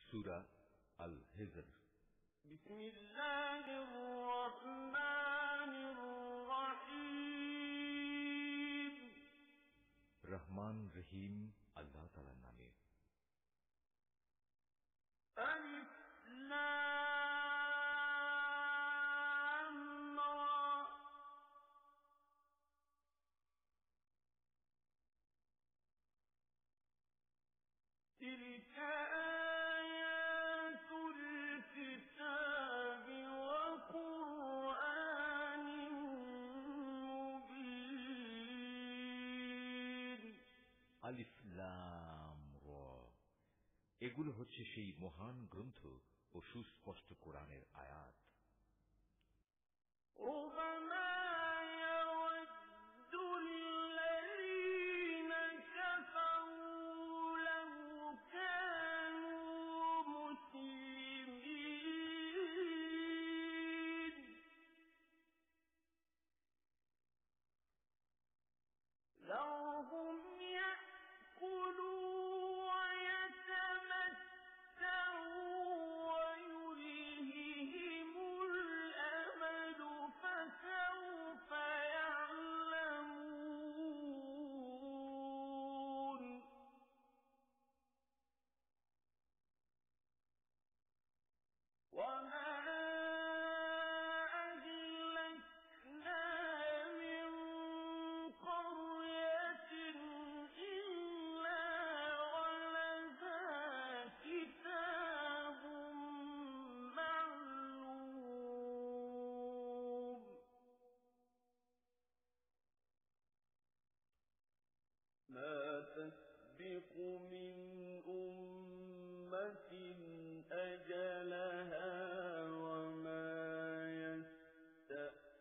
সূরা আল হিজর। বিসমিল্লাহির রহমানির রহিম। রহমান রহিম আল্লাহ তাআলার নামে। আলিফ লাম রা। তিলকা আয়াতুল কিতাবি ওয়া কুরআনিন মুবিন। আলিফ লাম রা, এগুলো হচ্ছে সেই মহান গ্রন্থ ও সুস্পষ্ট কোরআনের আয়াত। ربما يود الذين كفروا لو كانوا مسلمين ذرهم يأكلوا ويتمتعوا ويلههم الأمل فسوف يعلمون وما أهلكنا من قرية إلا ولها كتاب معلوم ما تسبق من أمة أجلها وما يستأخرون।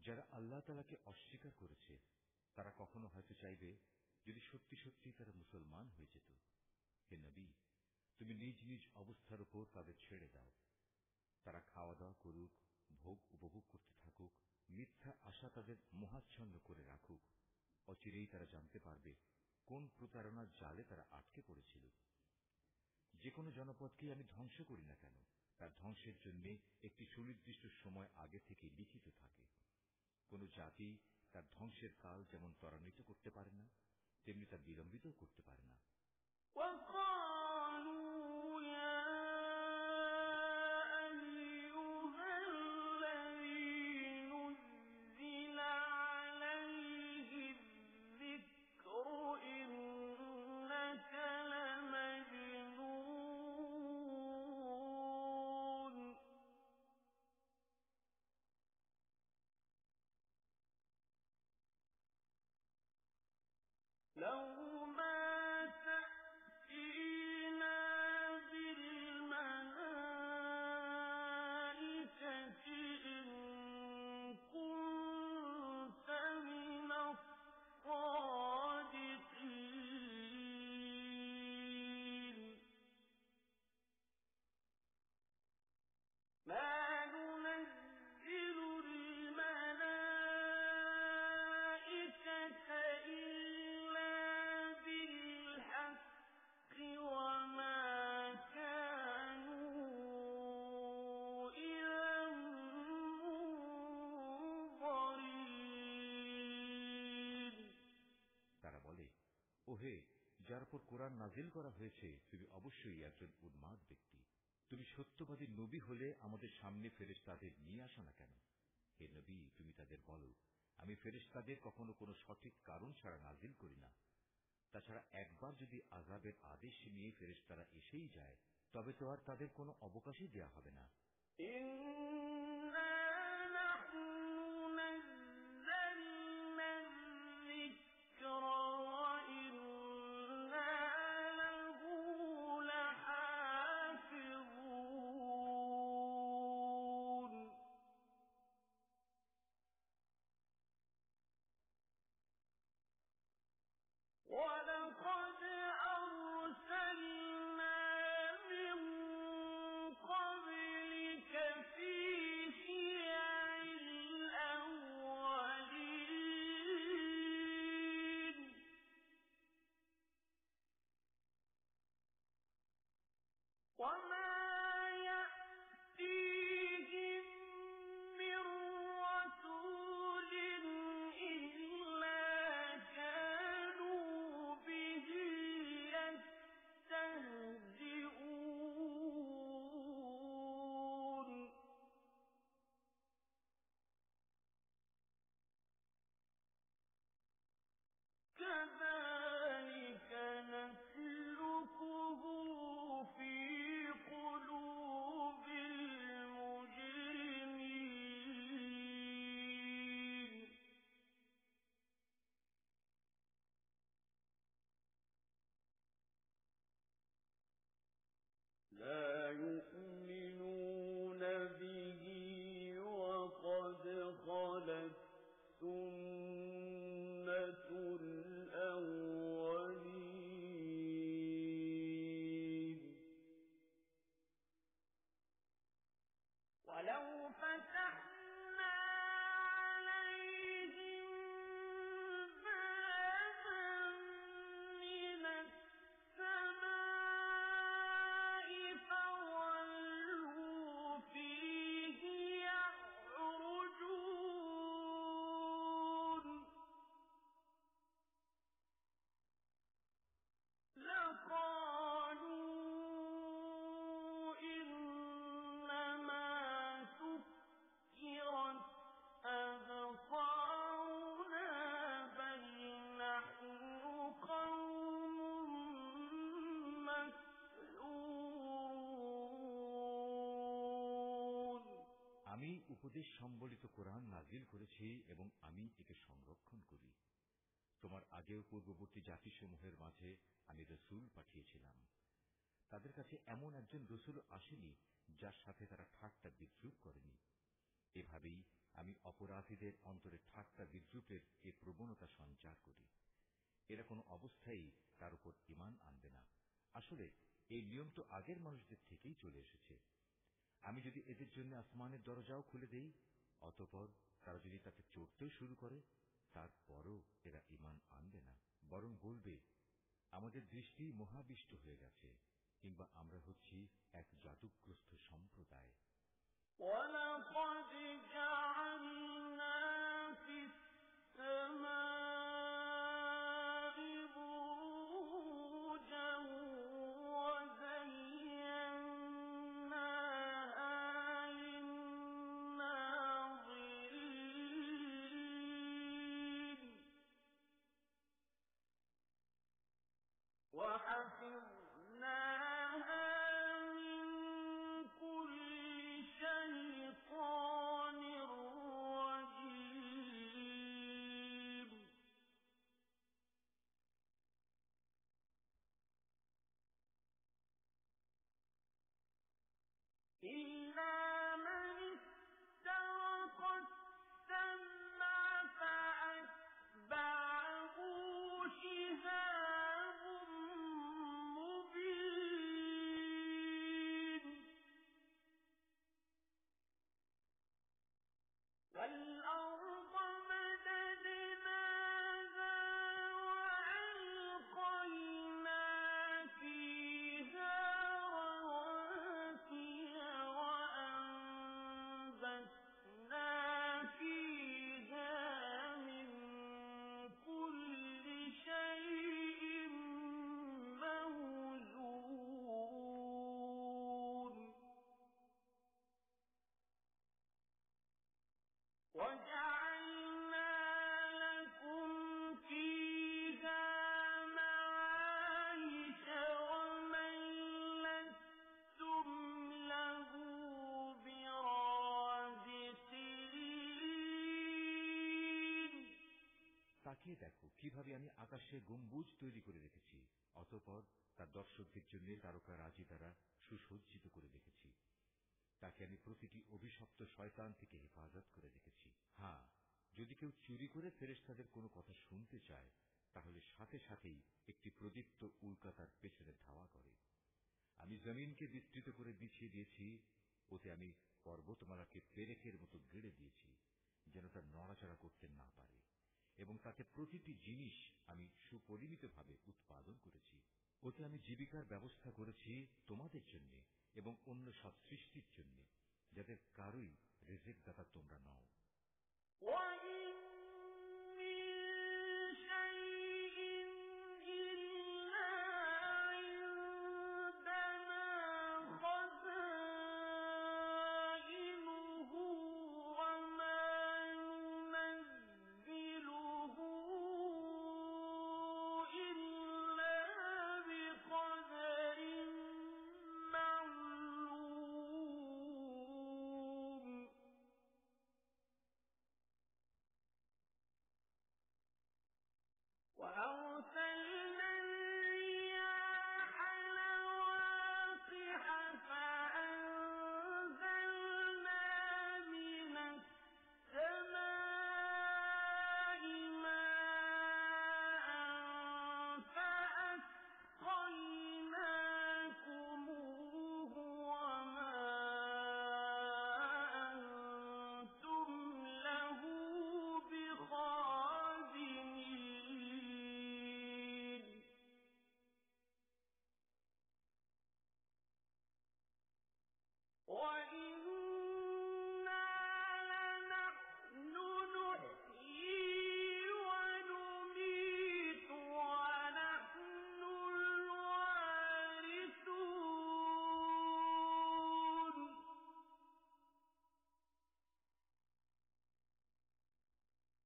যারা আল্লাহ তাআলাকে অস্বীকার করেছে তারা কখনো হয়তো চাইবে যদি সত্যি সত্যি তারা মুসলমান হয়ে যেত। হে নবী, তুমি নিজ নিজ অবস্থার উপর তাদের ছেড়ে দাও। তারা খাওয়া দাওয়া করুক, ভোগ উপভোগ করতে থাকুক, মিথ্যা আশা তাদের মোহাচ্ছন্ন করে রাখুক। অচিরেই তারা জানতে পারবে কোন প্রতারণার জালে তারা আটকে পড়েছিল। যে কোনো জনপদকে আমি ধ্বংস করি না কেন, তার ধ্বংসের জন্য একটি সুনির্দিষ্ট সময় আগে থেকে লিখিত থাকে। কোন জাতি তার ধ্বংসের কাল যেমন ত্বরান্বিত করতে পারে না, তেমনি তা বিলম্বিত করতে পারে না। لو ما تأتينا بالملائكة إن كنت من الصادقين ما ننزل الملائكة إلا بالحق وما كانوا إذا منظرين। তারা বলে, ওহে, যার উপর কোরআন নাজিল করা হয়েছে তুমি অবশ্যই একজন উন্মাদ ব্যক্তি। তুমি সত্যবাদী নবী হলে আমাদের সামনে ফেরেশতাদের নিয়ে আসো না কেন? হে নবী, তুমি তাদের বলো, আমি ফেরেশতাদের কখনো কোনো সঠিক কারণ ছাড়া নাজিল করি না। তাছাড়া একবার যদি আযাবের আদেশ নিয়ে ফেরেশতারা এসেই যায়, তবে তো আর তাদের কোনো অবকাশই দেয়া হবে না। ইন্না নাহনু নাযালনা যিকরা ওয়া ইন্না লাহু লাহাফিযুন। ولقد أرسلنا من قبلك في شيع الأولين উপদেশ সম্বলিত কোরআন নাজিল করেছি এবং আমি একে সংরক্ষণ করি। তোমার আগেও পূর্ববর্তী জাতিসমূহের মাঝে আমি রসুল পাঠিয়েছিলাম। তাদের কাছে এমন একজন রসুল আসেনি যার সাথে তারা ঠাট্টা বিদ্রুপ করেনি। এভাবেই আমি অপরাধীদের অন্তরে ঠাট্টা বিদ্রুপের এ প্রবণতা সঞ্চার করি। এরা কোনো অবস্থায় তার উপর ঈমান আনবে না। আসলে এই নিয়ম তো আগের মানুষদের থেকেই চলে এসেছে। আমি যদি এদের জন্য আসমানের দরজাও খুলে দেই, অতঃপর তারা যদি তাতে চড়তেও শুরু করে, তারপরও এরা ঈমান আনবে না, বরং বলবে আমাদের দৃষ্টি মোহাবিষ্ট হয়ে গেছে, কিংবা আমরা হচ্ছি এক জাদুগ্রস্ত সম্প্রদায়। وَلَقَدْ جَعَلْنَا فِي السَّمَاءِ بُرُوجًا وَزَيَّنَّاهَا لِلنَّاظِرِينَ وَحَفِظْنَاهَا مِن كُلِّ شَيْطَانٍ رَّجِيمٍ إِلَّا مَنِ اسْتَرَقَ السَّمْعَ فَأَتْبَعَهُ شِهَابٌ مُّبِينٌ وَالْأَرْضَ مَدَدْنَاهَا وَأَلْقَيْنَا فِيهَا رَوَاسِيَ وَأَنبَتْنَا فِيهَا مِن كُلِّ شَيْءٍ مَّوْزُونٍ وَجَعَلْنَا لَكُمْ فِيهَا مَعَايِشَ وَمَن لَّسْتُمْ لَهُ بِرَازِقِينَ তাকিয়ে দেখো কিভাবে আমি আকাশে গম্বুজ তৈরি করে রেখেছি, অতঃপর তার দর্শকদের জন্য তারকা রাজি দ্বারা সুসজ্জিত করে রেখেছি। তাকে আমি প্রতিটি অভিশপ্ত শয়তান থেকে হেফাজত করে রেখেছি। হ্যাঁ, যদি কেউ চুরি করে ফেরেশতাদের কোনো কথা শুনতে চায়, তাহলে সাথে সাথেই একটি প্রদীপ্ত উল্কা তার পেছনে ধাওয়া করে। আমি জমিনকে বিস্তৃত করে বিছিয়ে দিয়েছি, ওতে আমি পর্বতমালাকে পেরেকের মতো গেড়ে দিয়েছি, যেন তা নড়াচড়া করতে না পারে, এবং তাতে প্রতিটি জিনিস আমি সুপরিমিতভাবে উৎপাদন করেছি। ওতে আমি জীবিকার ব্যবস্থা করেছি তোমাদের জন্য এবং অন্য সব সৃষ্টির জন্য, যাদের কারোই রিজিক দাতা তোমরা নও। وَإِن مِّن شَيْءٍ إِلَّا عِندَنَا خَزَائِنُهُ وَمَا نُنَزِّلُهُ إِلَّا بِقَدَرٍ مَّعْلُومٍ وَأَرْسَلْنَا الرِّيَاحَ لَوَاقِحَ فَأَنزَلْنَا مِنَ السَّمَاءِ مَاءً فَأَسْقَيْنَاكُمُوهُ وَمَا أَنتُمْ لَهُ بِخَازِنِينَ وَإِنَّا لَنَحْنُ نُحْيِي وَنُمِيتُ وَنَحْنُ الْوَارِثُونَ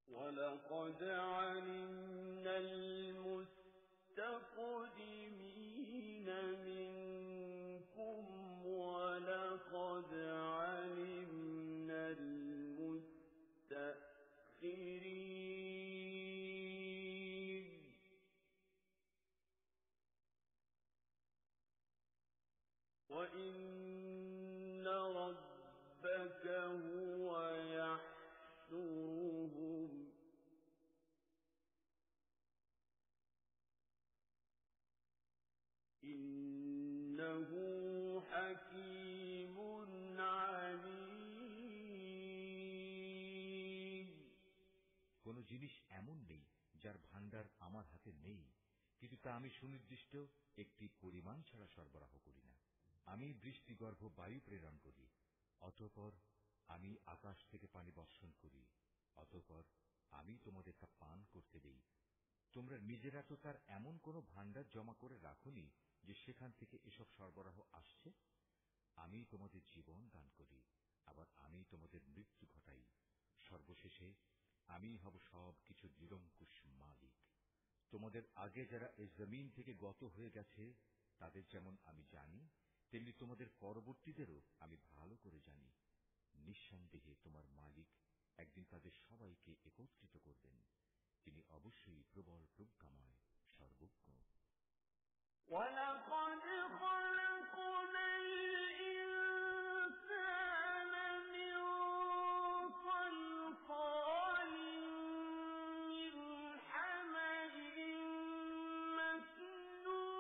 وَلَقَدْ عَلِمْنَا الْمُسْتَقْدِمِينَ مِنكُمْ وَلَقَدْ عَلِمْنَا ربك هو يحشرهم إنه حكيم عليم কোন জিনিস এমন নেই যার ভান্ডার আমার হাতে নেই, কিন্তু তা আমি সুনির্দিষ্ট একটি পরিমাণ ছাড়া সরবরাহ করি না। আমি বৃষ্টিগর্ভ বায়ু প্রেরণ করি, অতঃপর আমি আকাশ থেকে পানি বর্ষণ করি, অতঃপর আমি তোমাদের তা পান করতে দেই। তোমরা নিজেরা তো তার এমন কোন ভান্ডার জমা করে রাখোনি যে সেখান থেকে এসব সরবরাহ আসছে। আমি তোমাদের জীবন দান করি, আবার আমি তোমাদের মৃত্যু ঘটাই। সর্বশেষে আমি হব সব কিছু নিরঙ্কুশ মালিক। তোমাদের আগে যারা এই জমিন থেকে গত হয়ে গেছে তাদের যেমন আমি জানি, তেমনি তোমাদের পরবর্তীদেরও আমি ভালো করে জানি। নিঃসন্দেহে তোমার মালিক একদিন তাদের সবাইকে একত্রিত করবেন। তিনি অবশ্যই প্রবল প্রজ্ঞাময়, সর্বজ্ঞ। وَلَقَدْ خَلَقْنَا الْإِنسَانَ مِنْ صَلْصَالٍ مِنْ حَمَإٍ مَسْنُونٍ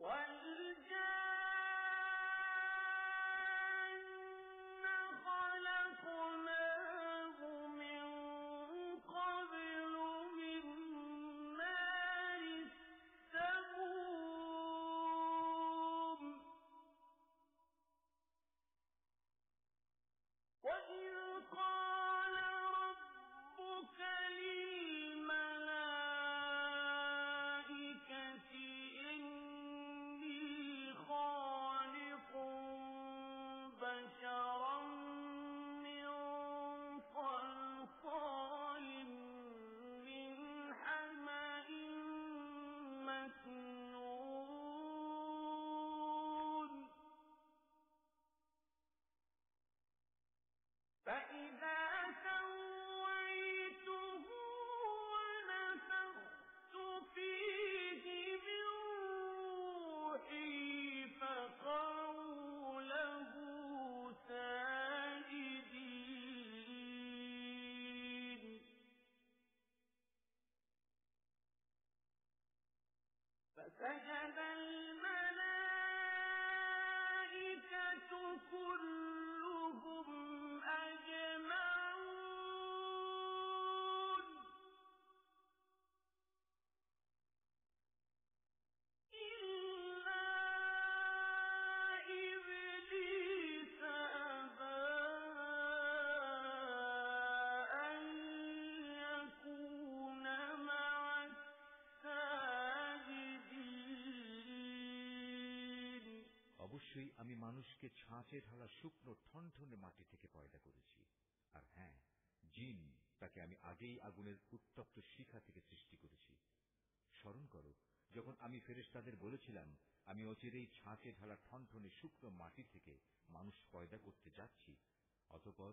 وَالْجَانَّ خَلَقْنَاهُ مِنْ قَبْلُ مِنْ نَارِ السَّمُومِ وَإِذْ قَالَ رَبُّكَ لِلْمَلَائِكَةِ إِنِّي خَالِقٌ بَشَرًا مِّن صَلْصَالٍ مِّنْ حَمَإٍ مَّسْنُونٍ فَإِذَا سَوَّيْتُهُ وَنَفَخْتُ فِيهِ مِن رُّوحِي فَقَعُوا لَهُ سَاجِدِينَ فَسَجَدَ الْمَلَائِكَةُ كُلُّهُمْ أَجْمَعُونَ إِلَّا إِبْلِيسَ أَبَىٰ أَن يَكُونَ مَعَ السَّاجِدِينَ অবশ্যই আমি মানুষকে ছাঁচে ঢালা শুকনো ঠনঠনে মাটি থেকে পয়দা করেছি। আর হ্যাঁ, জিন তাকে আমি আগেই আগুনের উত্তপ্ত শিখা থেকে সৃষ্টি করেছি। স্মরণ করো, যখন আমি ফেরেশতাদের বলেছিলাম আমি অচিরেই ছাঁচে ঢালা ঠনঠনে শুকনো মাটি থেকে মানুষ পয়দা করতে যাচ্ছি, অতঃপর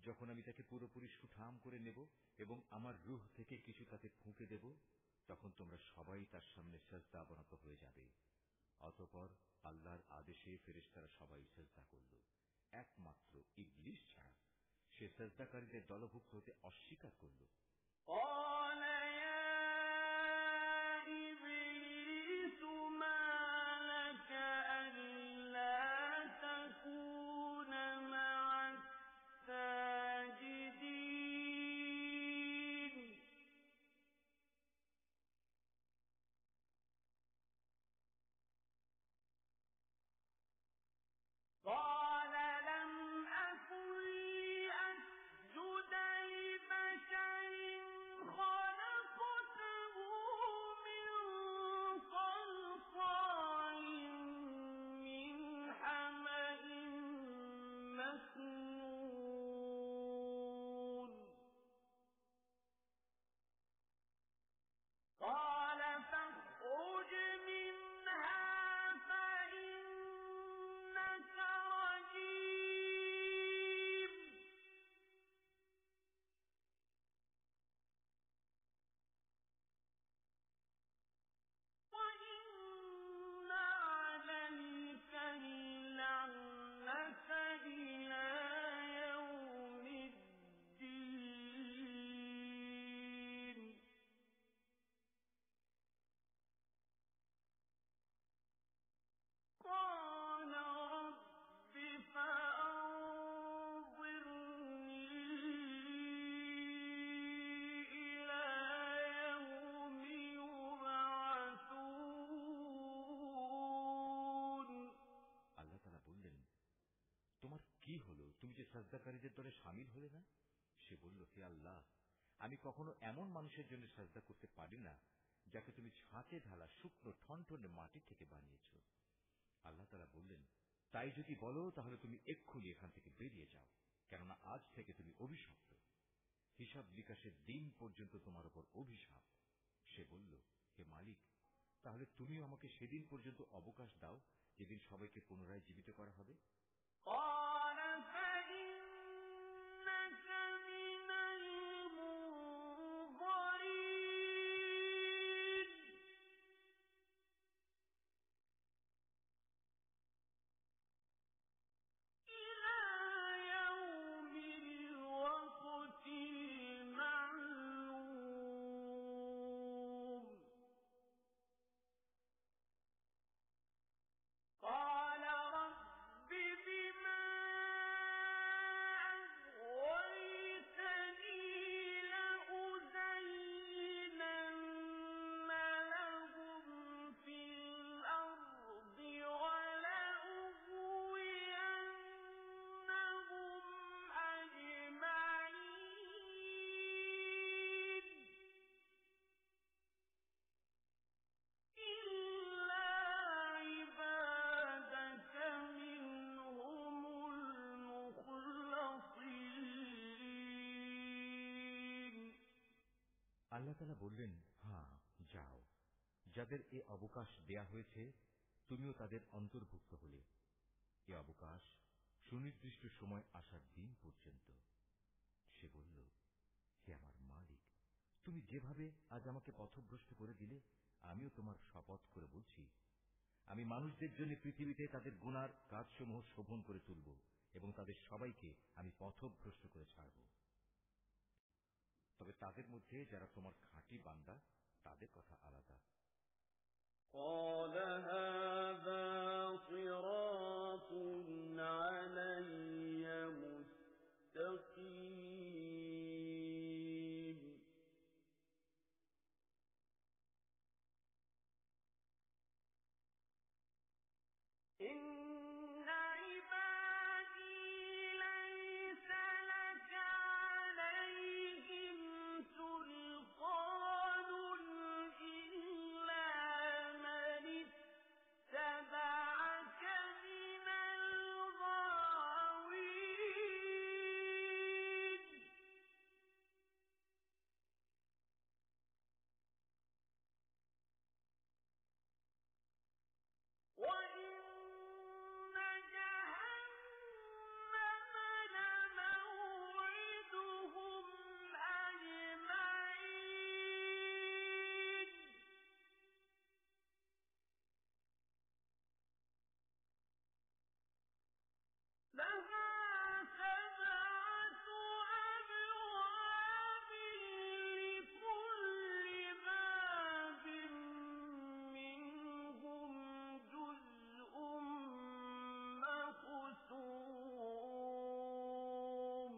যখন আমি তাকে পুরোপুরি সুঠাম করে নেব এবং আমার রূহ থেকে কিছু তাতে ফুঁকে দেব, তখন তোমরা সবাই তার সামনে সিজদা অবনত হয়ে যাবে। অতঃপর আল্লাহর আদেশে ফেরেশতারা সবাই সিজদা করল, একমাত্র ইবলিস ছাড়া। সে সিজদাকারীদের দলভুক্ত হতে অস্বীকার করল। قَالَ يَا إِبْلِيسُ مَا لَكَ أَلَّا تَكُونَ مَعَ السَّاجِدِينَ قَالَ لَمْ أَكُن لِّأَسْجُدَ لِبَشَرٍ خَلَقْتَهُ مِن সাজদাকারীদের দলে শামিল হলে না? সে বলল, হে আল্লাহ, আমি কখনো এমন মানুষের জন্য সাজদা করতে পারি না যাকে তুমি ছাঁচে ঢালা শুকনো ঠনঠনে মাটি থেকে বানিয়েছ। আল্লাহ তাআলা বললেন, তাই যদি বলো তাহলে তুমি এক্ষুনি এখান থেকে বেরিয়ে যাও, কেননা আজ থেকে তুমি অভিশপ্ত। হিসাব বিকাশের দিন পর্যন্ত তোমার উপর অভিশাপ। সে বলল, হে মালিক, তাহলে তুমিও আমাকে সেদিন পর্যন্ত অবকাশ দাও যেদিন সবাইকে পুনরায় জীবিত করা হবে। আল্লাহ তাআলা বললেন, হ্যাঁ, যাও, যাদের এ অবকাশ দেয়া হয়েছে তুমিও তাদের অন্তর্ভুক্ত হলে। এ অবকাশ সুনির্দিষ্ট সময় আসার দিন পর্যন্ত। সে বলল, হে আমার মালিক, তুমি যেভাবে আজ আমাকে পথভ্রষ্ট করে দিলে, আমিও তোমার শপথ করে বলছি, আমি মানুষদের জন্য পৃথিবীতে তাদের গুনার কাজসমূহ শোভন করে তুলব এবং তাদের সবাইকে আমি পথভ্রষ্ট করে ছাড়ব। তবে তাদের মধ্যে যারা তোমার খাঁটি বান্দা তাদের কথা আলাদা। قال هذا صراط علي مستقيم إن عبادي ليس لك عليهم سلطان إلا من اتبعك من الغاوين وإن جهنم لموعدهم أجمعين لها سبعة أبواب لكل باب منهم جزء مقسوم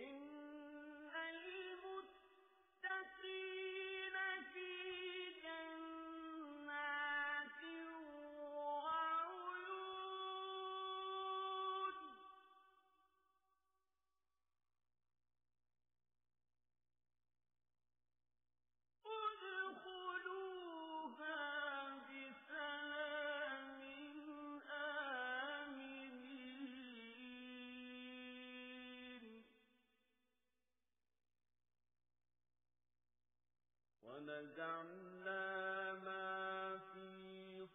إن المتقين في جنات وعيون ادخلوها بسلام آمنين ونزعنا ما في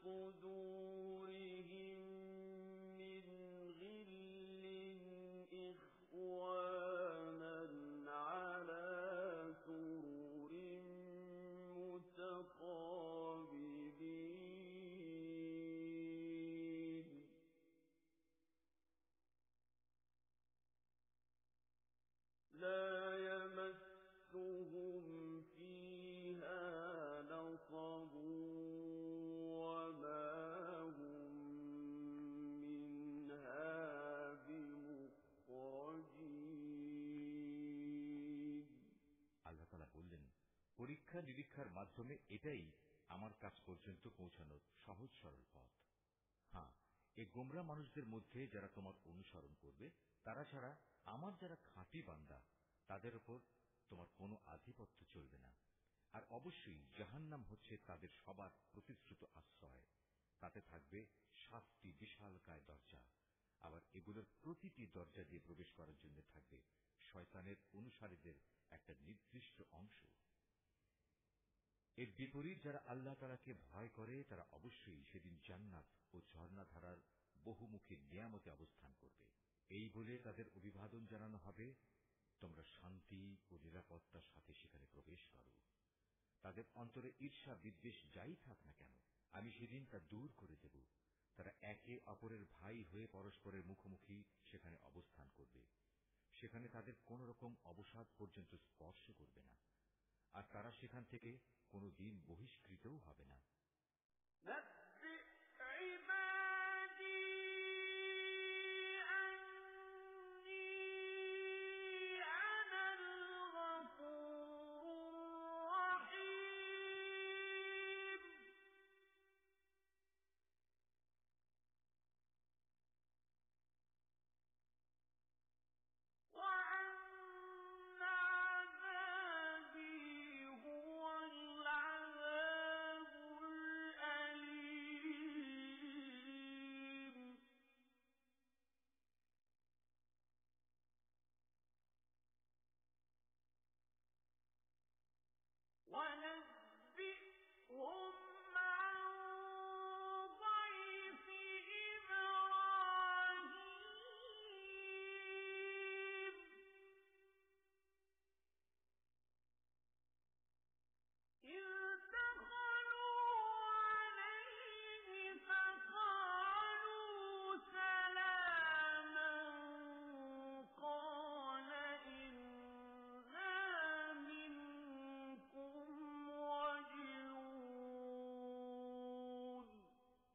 صدورهم من غل إخوانا على سرر متقابلين لا يمسهم فيها نصب وما هم منها بمخرجين আল্লাহ তাআলা বললেন, পরীক্ষা নিরীক্ষার মাধ্যমে এটাই আমার কাছ পর্যন্ত পৌঁছানোর সহজ সরল পথ। হ্যাঁ, এই গোমরা মানুষদের মধ্যে যারা তোমার অনুসরণ করবে, তারা ছাড়া আমার যারা খাঁটি বান্দা, তাদের উপর তোমার কোনো আধিপত্য চলবে না। আর অবশ্যই জাহান্নাম হচ্ছে তাদের সবার প্রতিশ্রুত আশ্রয়। তাতে থাকবে 7টি বিশালকায় দরজা। আবার এগুলোর প্রতিটি দরজা দিয়ে প্রবেশ করার জন্য থাকবে শয়তানের অনুসারীদের একটা নির্দিষ্ট অংশ। এর বিপরীত যারা আল্লাহ তাআলাকে ভয় করে, তারা অবশ্যই সেদিন জান্নাত ও ঝর্ণাধারার বহুমুখী নিয়ামতে অবস্থান করবে। এই বলে তাদের অভিবাদন জানানো হবে, তোমরা শান্তি ও নিরাপত্তার সাথে সেখানে প্রবেশ করো। তাদের অন্তরে ঈর্ষা বিদ্বেষ যাই থাক না কেন, আমি সেদিন তা দূর করে দেব। তারা একে অপরের ভাই হয়ে পরস্পরের মুখোমুখি সেখানে অবস্থান করবে। সেখানে তাদের কোন রকম অবসাদ পর্যন্ত স্পর্শ করবে না, আর তারা সেখান থেকে কোনদিন বহিষ্কৃতও হবে না।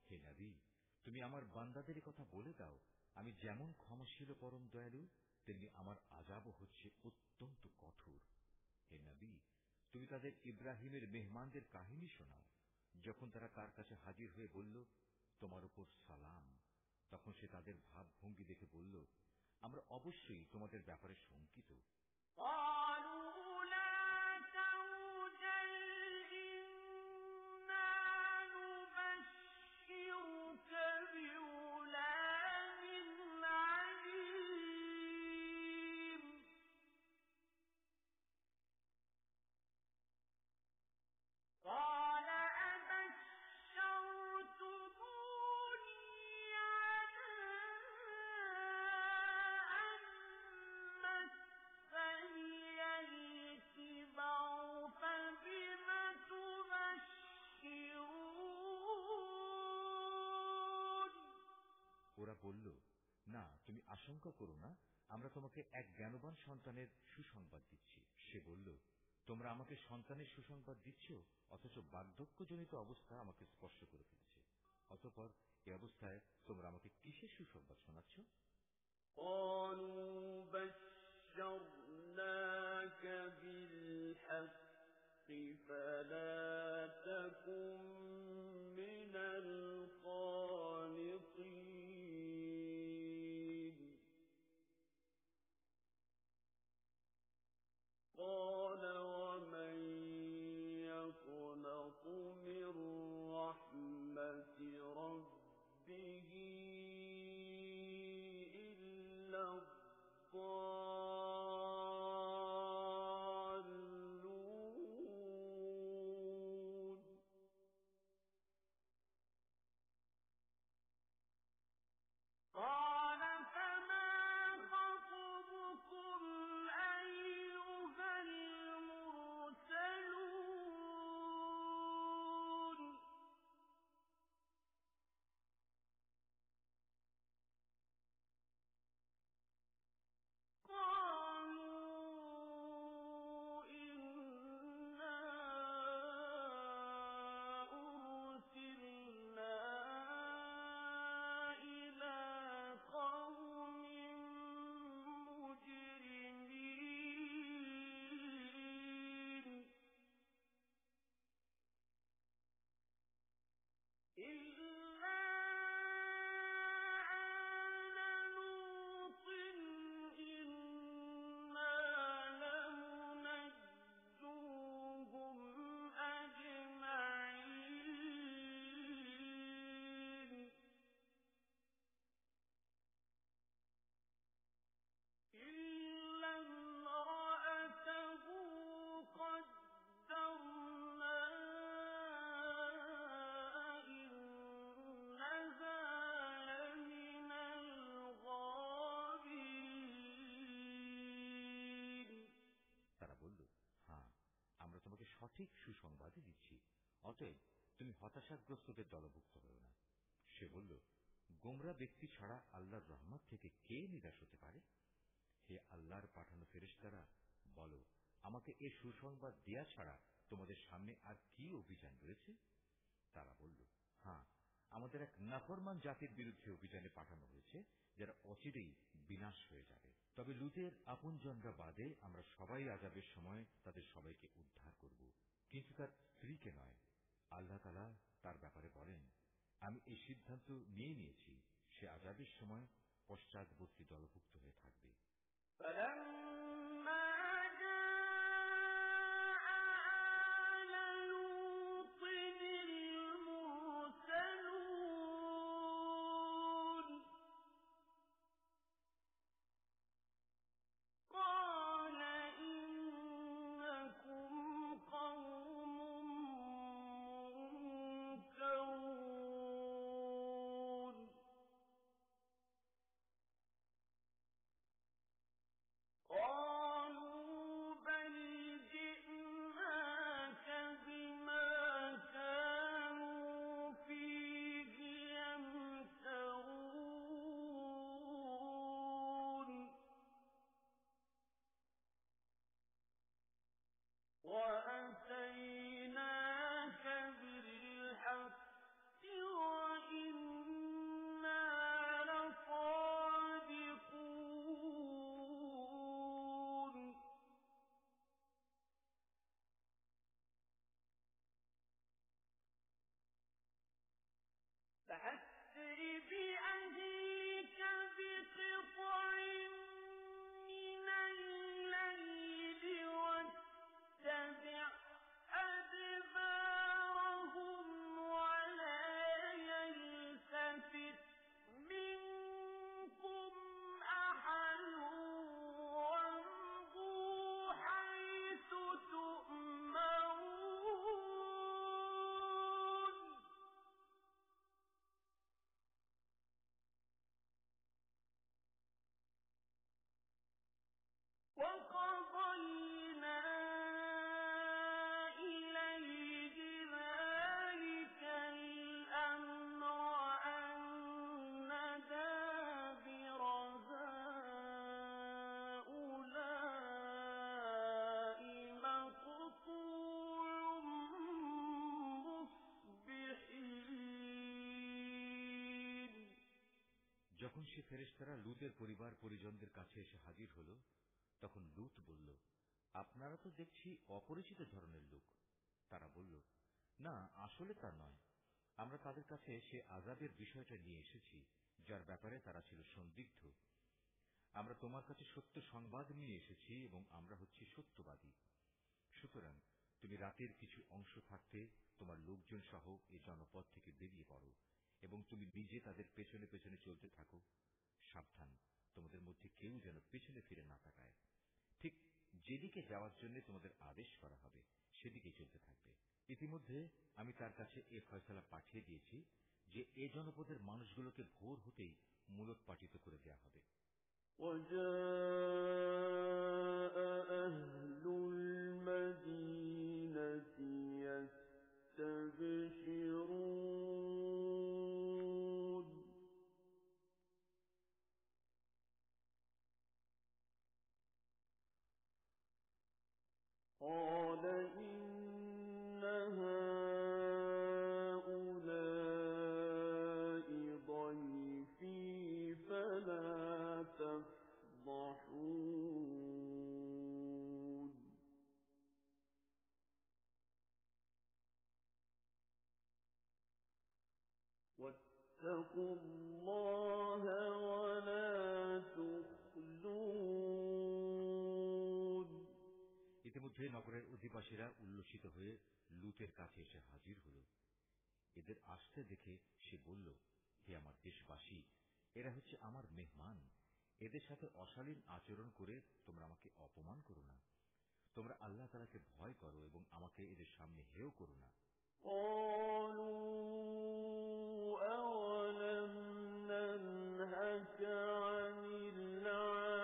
হে নবী, তুমি আমার বান্দাদের কথা বলে দাও, আমি যেমন ক্ষমাশীল পরম দয়ালু, তেমনি আমার আযাবও হচ্ছে অত্যন্ত কঠোর। হে নবী, তুমি তাদের ইব্রাহিমের মেহমানদের কাহিনী শোনাও। যখন তারা তার কাছে হাজির হয়ে বলল, তোমার উপর সালাম, তখন সে তাদের ভাবভঙ্গি দেখে বলল, আমরা অবশ্যই তোমাদের ব্যাপারে শঙ্কিত। ওরা বলল, না, তুমি আশঙ্কা করো না, আমরা তোমাকে এক জ্ঞানবান সন্তানের সুসংবাদ দিচ্ছি। সে বলল, তোমরা আমাকে সন্তানের সুসংবাদ দিচ্ছ, অথচ বার্ধক্যজনিত অবস্থা আমাকে স্পর্শ করে ফেলেছে। অতঃপর এ অবস্থায় তোমরা আমাকে কিসের সুসংবাদ শোনাচ্ছ? فلا تكن من القانطين قال ومن يقنط من رحمة ربه إلا الضالون قال فما خطبكم أيها المرسلون সঠিক সুসংবাদই দিচ্ছি, অতএব তুমি হতাশাগ্রস্তদের দলভুক্ত হও না। সে বলল, গোমরা ব্যক্তি ছাড়া আল্লাহর রহমত থেকে কে নিরাশ হতে পারে? হে আল্লাহর পাঠানো ফেরেশতারা, বলো, আমাকে এ সুসংবাদ দেয়া ছাড়া তোমাদের সামনে আর কি অভিযান রয়েছে? তারা বলল, হ্যাঁ, আমাদের এক নাফরমান জাতির বিরুদ্ধে অভিযানে পাঠানো হয়েছে, যারা অচিরেই বিনাশ হয়ে যাবে। তবে লুতের আপনজনরা বাদে আমরা সবাই আযাবের সময় তাদের সবাইকে উদ্ধার করব, কিন্তু তার স্ত্রীকে নয়। আল্লাহ তাআলা তার ব্যাপারে বলেন, আমি এই সিদ্ধান্ত নিয়েছি, সে আযাবের সময় পশ্চাৎবর্তী দলভুক্ত হয়ে থাকবে। وَأَتَيْنَاكَ بِالْحَقِّ وَإِنَّا لَصَادِقُونَ فَأَسْرِ بِأَهْلِكَ بِقِطْعٍ مِّنَ اللَّيْلِ وَاتَّبِعْ أَدْبَارَهُمْ وَلَا يَلْتَفِتْ مِنكُمْ أَحَدٌ وَامْضُوا حَيْثُ تُؤْمَرُونَ وَقَضَيْنَا إِلَيْهِ ذَلِكَ الْأَمْرَ أَنَّ دَابِرَ هَٰؤُلَاءِ مَقْطُوعٌ مُصْبِحِينَ। যখন সে ফেরেশতারা লুতের পরিবার পরিজনদের কাছে এসে হাজির হল, তখন লুত বলল, আপনারা তো দেখছি অপরিচিত ধরনের লোক। তারা বলল, না, আসলে তা নয়। আমরা তাদের কাছে সে আযাবের বিষয়টা নিয়ে এসেছি, যার ব্যাপারে তারা ছিল সন্দিগ্ধ। আমরা তোমার কাছে সত্য সংবাদ নিয়ে এসেছি এবং আমরা হচ্ছি সত্যবাদী। সুতরাং তুমি রাতের কিছু অংশ থাকতে তোমার লোকজন সহ এই জনপদ থেকে বেরিয়ে পড়ো এবং তুমি নিজে তাদের পেছনে পেছনে চলতে থাকো। সাবধান, তোমাদের মধ্যে কেউ যেন পেছনে ফিরে না তাকায়। ঠিক যেদিকে যাওয়ার জন্য তোমাদের আদেশ করা হবে সেদিকে চলতে থাকবে। ইতিমধ্যে আমি তার কাছে এ ফয়সালা পাঠিয়ে দিয়েছি যে এ জনপদের মানুষগুলোকে ভোর হতেই মূলোৎপাটিত করে দেয়া হবে। وَجَاءَ أَهْلُ الْمَدِينَةِ يَسْتَبْشِرُونَ قَالَ إِنَّ هَٰؤُلَاءِ ضَيْفِي فَلَا تَفْضَحُونِ وَاتَّقُوا اللَّهَ وَلَا تُخْزُونِ ইতিমধ্যে নগরের অধিবাসীরা উল্লসিত হয়ে লুতের কাছে এসে হাজির হল। এদের আসতে দেখে সে বলল, হে আমার দেশবাসী, এরা হচ্ছে আমার মেহমান। এদের সাথে অশালীন আচরণ করে তোমরা আমাকে অপমান করো না। তোমরা আল্লাহ তাআলাকে ভয় করো এবং আমাকে এদের সামনে হেয় করো না। أَوَلَمْ نَنْهَكَ عَنِ الْعَالَمِينَ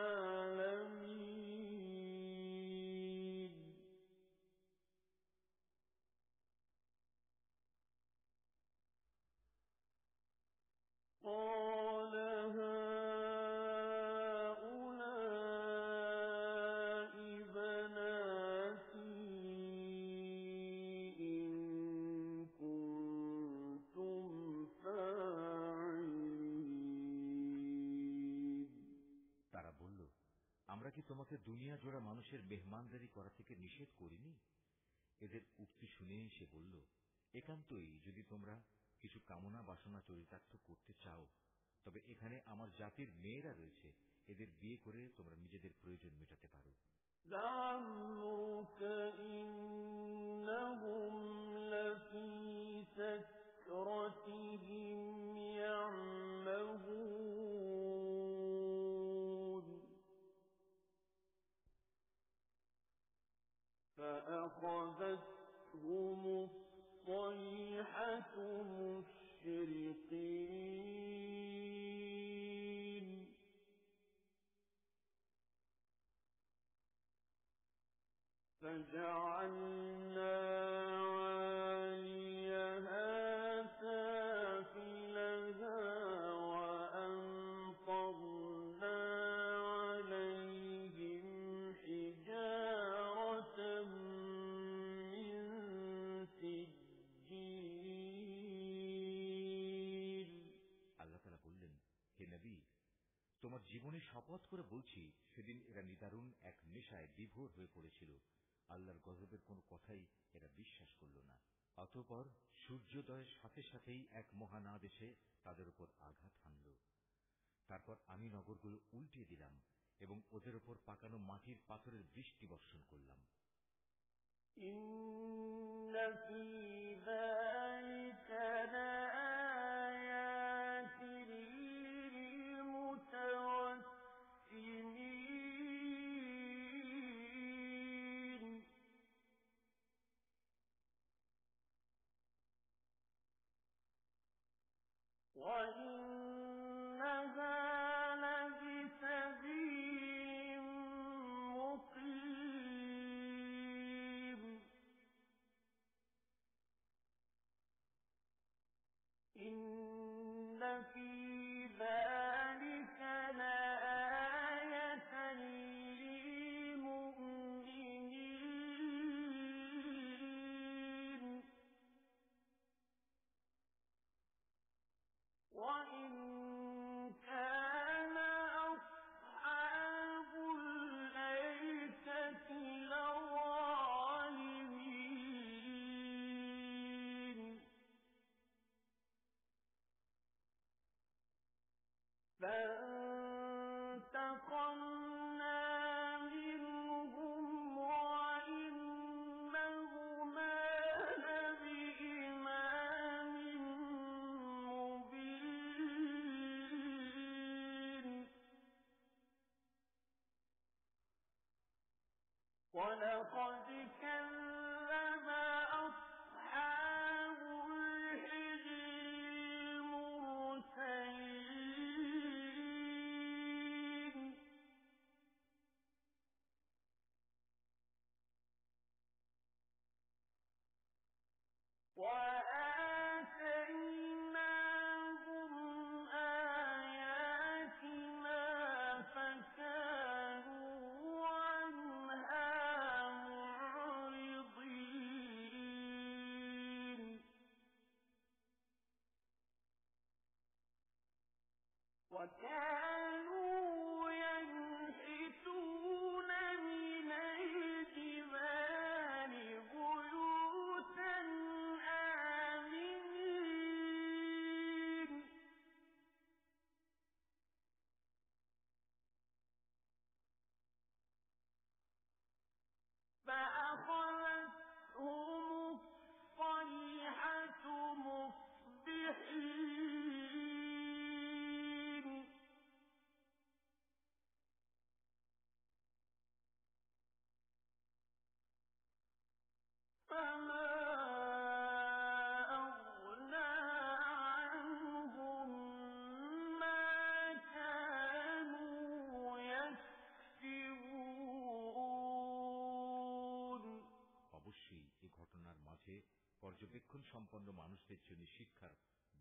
আমরা কি তোমাকে দুনিয়া জোড়া মানুষের মেহমানদারি করা থেকে নিষেধ করিনি? এদের উক্তি শুনে সে বলল, একান্তই যদি তোমরা কিছু কামনা বাসনা চরিতার্থ করতে চাও, তবে এখানে আমার জাতির মেয়েরা রয়েছে, এদের বিয়ে করে তোমরা নিজেদের প্রয়োজন মেটাতে পারো। فأخذتهم الصيحة مشرقين فجعلنا عاليها سافلها وأمطرنا عليهم حجارة من سجيل। আল্লাহ তাআলা বললেন, হে নবী, তোমার জীবনে শপথ করে বলছি, সেদিন এরা নিদারুণ এক নেশায় বিভোর হয়ে পড়েছিল। আল্লাহর গজবের কোন কথাই এরা বিশ্বাস করল না। অতঃপর সূর্যোদয়ের সাথে সাথেই এক মহানাদ এসে তাদের উপর আঘাত হানল। তারপর আমি নগরগুলো উল্টিয়ে দিলাম এবং ওদের উপর পাকানো মাটির পাথরের বৃষ্টি বর্ষণ করলাম। ইন্না ফী যালিকা লাআয়াতিন লিলমুতাওয়াসসিমিন। وَإِنَّهَا لَبِسَبِيلٍ مُقِيمٍ إِنَّ فِي ذَلِكَ لَآيَةً لِلْمُؤْمِنِينَ وَإِن كَانَ أَصْحَابُ الْأَيْكَةِ لَظَالِمِينَ فَانتَقَمْنَا مِنْهُمْ وَإِنَّهُمَا لَبِإِمَامٍ مُبِينٍ وَلَقَدْ كَذَّبَ أَصْحَابُ الْحِجْرِ الْمُرْسَلِينَ وَآتَيْنَاهُمْ آيَاتِنَا فَكَانُوا عَنْهَا مُعْرِضِينَ وَكَانُوا يَنْحِتُونَ مِنَ الْجِبَالِ بُيُوتًا آمِنِينَ فَأَخَذَتْهُمُ الصَّيْحَةُ مُصْبِحِينَ فَمَا أَغْنَىٰ عَنْهُم مَّا كَانُوا يَكْسِبُونَ অবশ্যই এই ঘটনার মাঝে পর্যবেক্ষণ সম্পন্ন মানুষদের জন্য শিক্ষার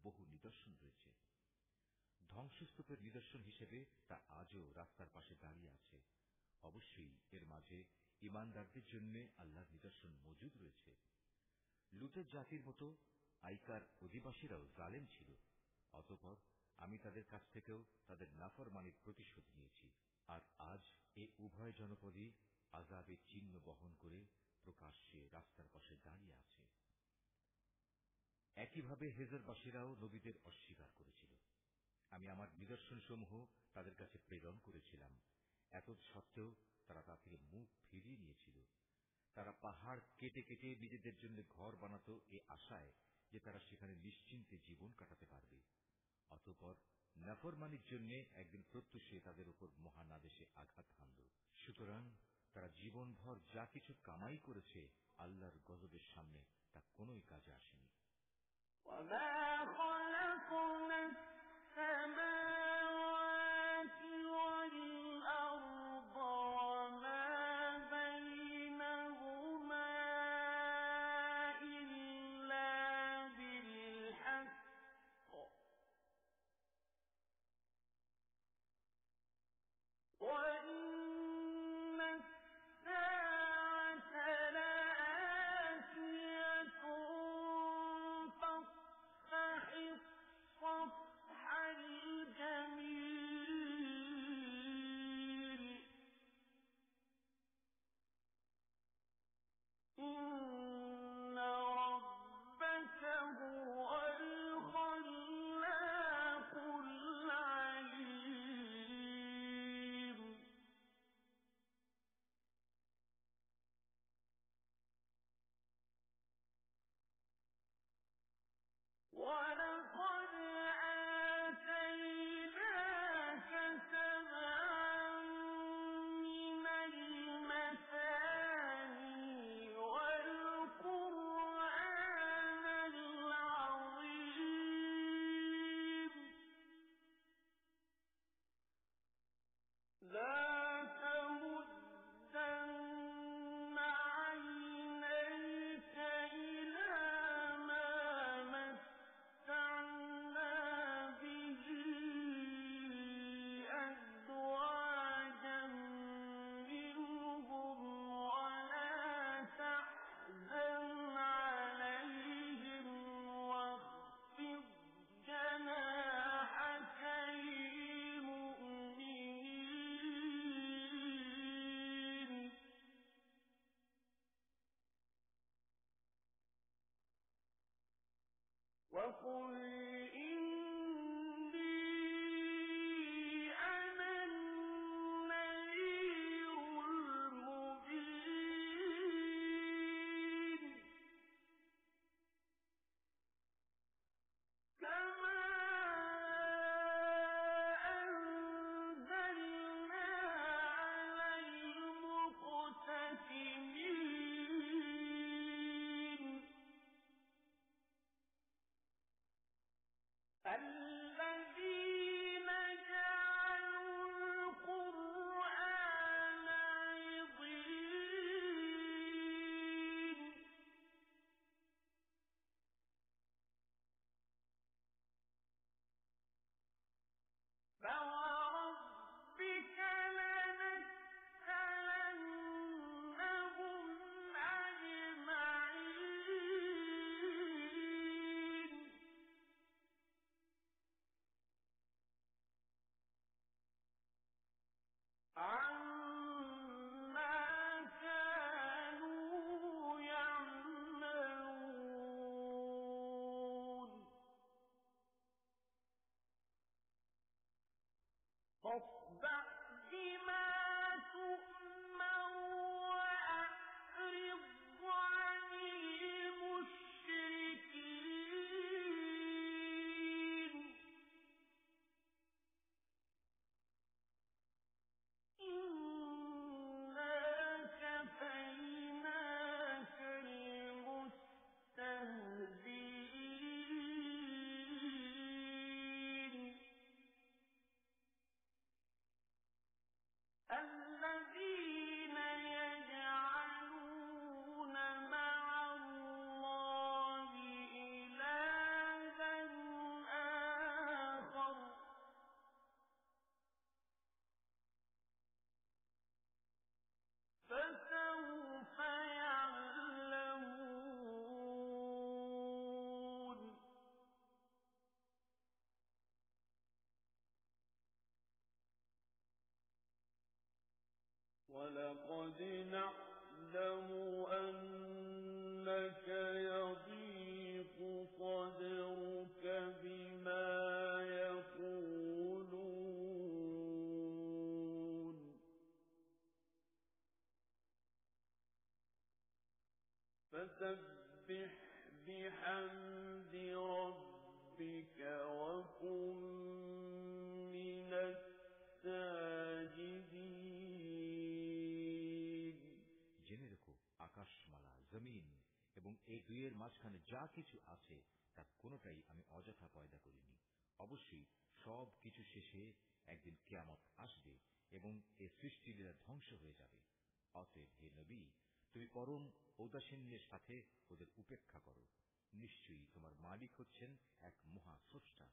বহু নিদর্শন রয়েছে। ধ্বংসস্তূপের নিদর্শন হিসেবে তা আজও রাস্তার পাশে দাঁড়িয়ে আছে। অবশ্যই এর মাঝে ঈমানদারদের জন্য আল্লাহর নিদর্শন মজুদ রয়েছে। লুতের জাতির মতো আইকার অধিবাসীরাও জালেম ছিল। অতঃপর আমি তাদের কাছ থেকেও তাদের নাফরমানির প্রতিশোধ নিয়েছি। আর আজ এ জনপদে আযাবের চিহ্ন বহন করে প্রকাশ্যে রাস্তার পাশে দাঁড়িয়ে আছে। একইভাবে হেজরবাসীরাও নবীদের অস্বীকার করেছিল। আমি আমার নিদর্শনসমূহ তাদের কাছে প্রেরণ করেছিলাম, এত সত্ত্বেও তারা তা থেকে মুখ ফিরিয়ে নিয়েছিল। তারা পাহাড় কেটে কেটে নিজেদের জন্য ঘর বানাত এ আশায় যে তারা সেখানে নিশ্চিন্তে জীবন কাটাতে পারবে। অতঃপর নাফরমানির জন্য একদিন প্রত্যুষে তাদের উপর মহান আদেশে আঘাত হানল। সুতরাং তারা জীবনভর যা কিছু কামাই করেছে আল্লাহর গজবের সামনে তা কোনোই কাজে আসেনি। وَمَا خَلَقْنَا السَّمَاوَاتِ وَالْأَرْضَ وَمَا بَيْنَهُمَا إِلَّا بِالْحَقِّ وَإِنَّ السَّاعَةَ لَآتِيَةٌ فَاصْفَحِ الصَّفْحَ الْجَمِيلَ إِنَّ رَبَّكَ هُوَ الْخَلَّاقُ الْعَلِيمُ وَلَقَدْ آتَيْنَاكَ سَبْعًا مِّنَ الْمَثَانِي وَالْقُرْآنَ الْعَظِيمَ لَا تَمُدَّنَّ عَيْنَيْكَ إِلَىٰ مَا مَتَّعْنَا بِهِ أَزْوَاجًا مِّنْهُمْ وَلَا تَحْزَنْ عَلَيْهِمْ وَاخْفِضْ جَنَاحَكَ لِلْمُؤْمِنِينَ وَقُلْ إِنِّي أَنَا النَّذِيرُ الْمُبِينُ كَمَا أَنزَلْنَا عَلَى الْمُقْتَسِمِينَ الَّذِينَ جَعَلُوا الْقُرْآنَ عِضِينَ فَوَرَبِّكَ لَنَسْأَلَنَّهُمْ أَجْمَعِينَ عَمَّا كَانُوا يَعْمَلُونَ فاصدع بما تؤمر وأعرض عن المشركين إنا كفيناك المستهزئين الذين يجعلون مع وَلَقَدْ نَعْلَمُ أَنَّكَ يَضِيقُ صَدْرُكَ بِمَا يَقُولُونَ فَسَبِّحْ بِحَمْدِ رَبِّكَ وَكُن مِّنَ السَّاجِدِينَ। জেনে রেখো, আকাশমালা, জমিন এবং এই দুইয়ের মাঝখানে যা কিছু আছে তার কোনোটাই আমি অযথা পয়দা করিনি। অবশ্যই সব কিছু শেষে একদিন কিয়ামত আসবে এবং এই সৃষ্টিলীলা ধ্বংস হয়ে যাবে। অতএব হে নবী, তুমি পরম ঔদাসীন্যের সাথে ওদের উপেক্ষা করো। নিশ্চয়ই তোমার মালিক হচ্ছেন এক মহাস্রষ্টা,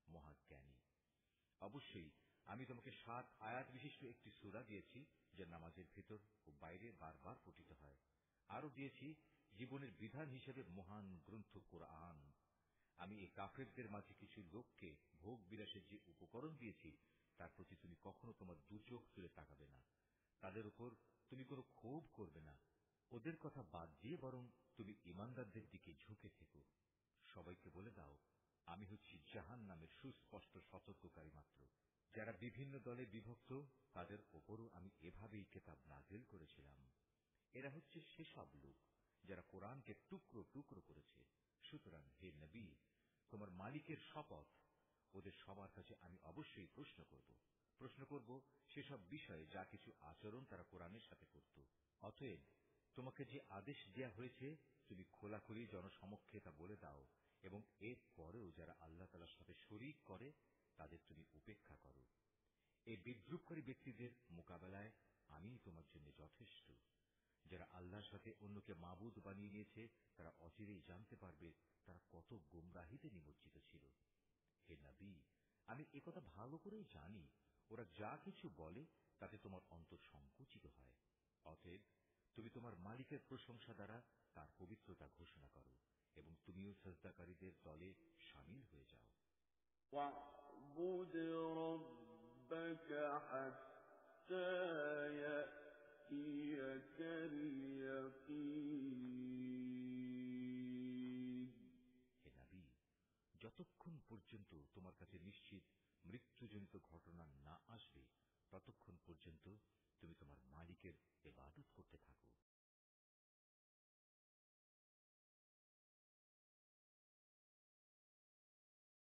মহাজ্ঞানী। অবশ্যই আমি তোমাকে 7 আয়াত বিশিষ্ট একটি সূরা দিয়েছি, যা নামাজের ভেতর ও বাইরে বারবার পঠিত হয়। আরো দিয়েছি জীবনের বিধান হিসেবে মহান গ্রন্থ কোরআন। আমি এই কাফেরদের মাঝে কিছু লোককে ভোগ বিলাসের যে উপকরণ দিয়েছি তার প্রতি তুমি কখনো তোমার দুচোখ তুলে তাকাবে না। তাদের উপর তুমি কোনো ক্ষোভ করবে না। ওদের কথা বাদ দিয়ে বরং তুমি ঈমানদারদের দিকে ঝুঁকে থেকো। সবাইকে বলে দাও, আমি হচ্ছি জাহান্নামের সুস্পষ্ট সতর্ককারী মাত্র। যারা বিভিন্ন দলে বিভক্ত তাদের ওপরও আমি এভাবেই কিতাব নাযিল করেছিলাম। এরা হচ্ছে সেসব লোক যারা কোরআনকে টুকরো টুকরো করেছে। সুতরাং হে নবী, তোমার মালিকের শপথ, ওদের সবার কাছে আমি অবশ্যই প্রশ্ন করব সেসব বিষয়ে যা কিছু আচরণ তারা কোরআনের সাথে করত। অতএব তোমাকে যে আদেশ দেয়া হয়েছে তুমি খোলাখুলি জনসমক্ষে তা বলে দাও, এবং এর পরেও যারা আল্লাহ তাআলার সাথে শরীক করে তাদের তুমি উপেক্ষা করো। এই বিদ্রুপকারী ব্যক্তিদের মোকাবেলায় আমি তোমার জন্য যথেষ্ট। যারা আল্লাহর সাথে অন্যকে মাবুদ বানিয়ে নিয়েছে তারা অচিরেই জানতে পারবে তারা কত গোমরাহিতে নিমজ্জিত ছিল। হে নবী, আমি একথা ভালো করেই জানি ওরা যা কিছু বলে তাতে তোমার অন্তর সংকুচিত হয়। অতএব তুমি তোমার মালিকের প্রশংসা দ্বারা তার পবিত্রতা ঘোষণা করো এবং তুমিও সিজদাকারীদের দলে শামিল হয়ে যাও। وَاعْبُدْ رَبَّكَ حَتَّى يَأْتِيَكَ الْيَقِينُ। হে নবী, যতক্ষণ পর্যন্ত তোমার কাছে নিশ্চিত মৃত্যুজনিত ঘটনা না আসবে